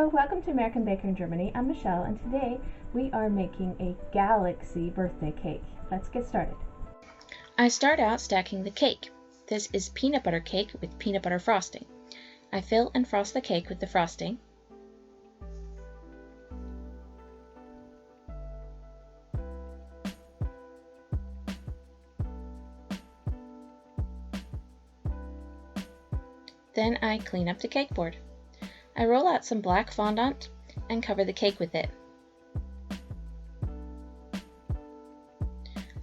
Hello, welcome to American Baker in Germany. I'm Michelle, and today we are making a Galaxy birthday cake. Let's get started. I start out stacking the cake. This is peanut butter cake with peanut butter frosting. I fill and frost the cake with the frosting. Then I clean up the cake board. I roll out some black fondant and cover the cake with it.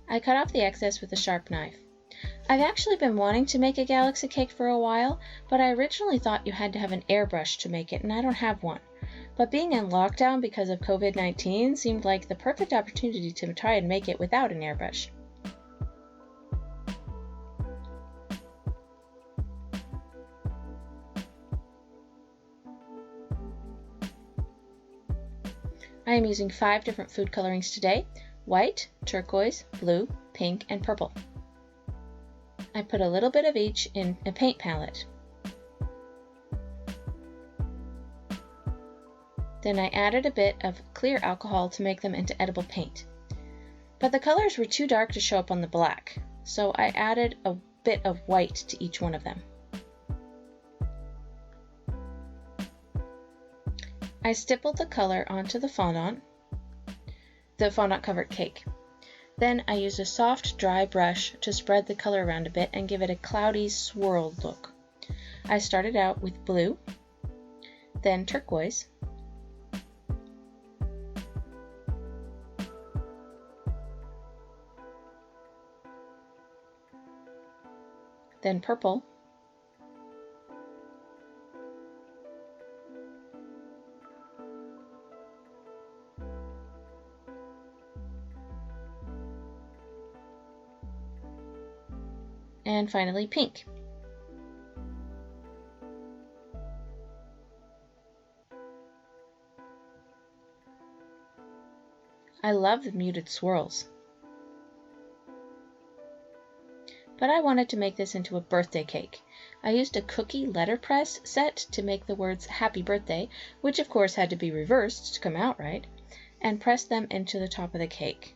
I cut off the excess with a sharp knife. I've actually been wanting to make a galaxy cake for a while, but I originally thought you had to have an airbrush to make it, and I don't have one. But being in lockdown because of COVID-19 seemed like the perfect opportunity to try and make it without an airbrush. I am using 5 different food colorings today: white, turquoise, blue, pink, and purple. I put a little bit of each in a paint palette. Then I added a bit of clear alcohol to make them into edible paint. But the colors were too dark to show up on the black, so I added a bit of white to each one of them. I stippled the color onto the fondant covered cake. Then I used a soft, dry brush to spread the color around a bit and give it a cloudy, swirled look. I started out with blue, then turquoise, then purple, and finally pink. I love the muted swirls. But I wanted to make this into a birthday cake. I used a cookie letterpress set to make the words Happy Birthday, which of course had to be reversed to come out right, and pressed them into the top of the cake.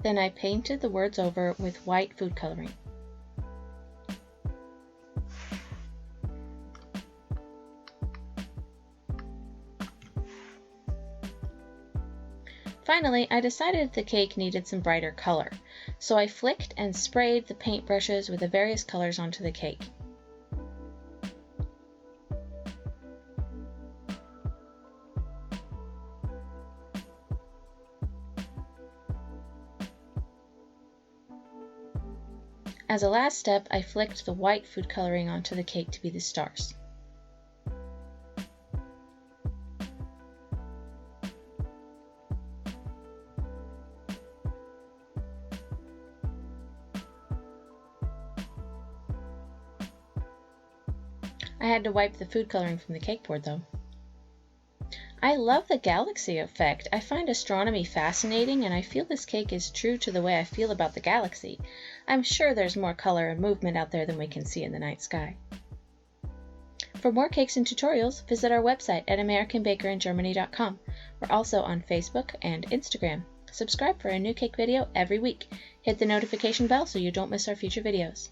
Then I painted the words over with white food coloring. Finally, I decided the cake needed some brighter color, so I flicked and sprayed the paint brushes with the various colors onto the cake. As a last step, I flicked the white food coloring onto the cake to be the stars. I had to wipe the food coloring from the cake board though. I love the galaxy effect. I find astronomy fascinating, and I feel this cake is true to the way I feel about the galaxy. I'm sure there's more color and movement out there than we can see in the night sky. For more cakes and tutorials, visit our website at AmericanBakerInGermany.com. We're also on Facebook and Instagram. Subscribe for a new cake video every week. Hit the notification bell so you don't miss our future videos.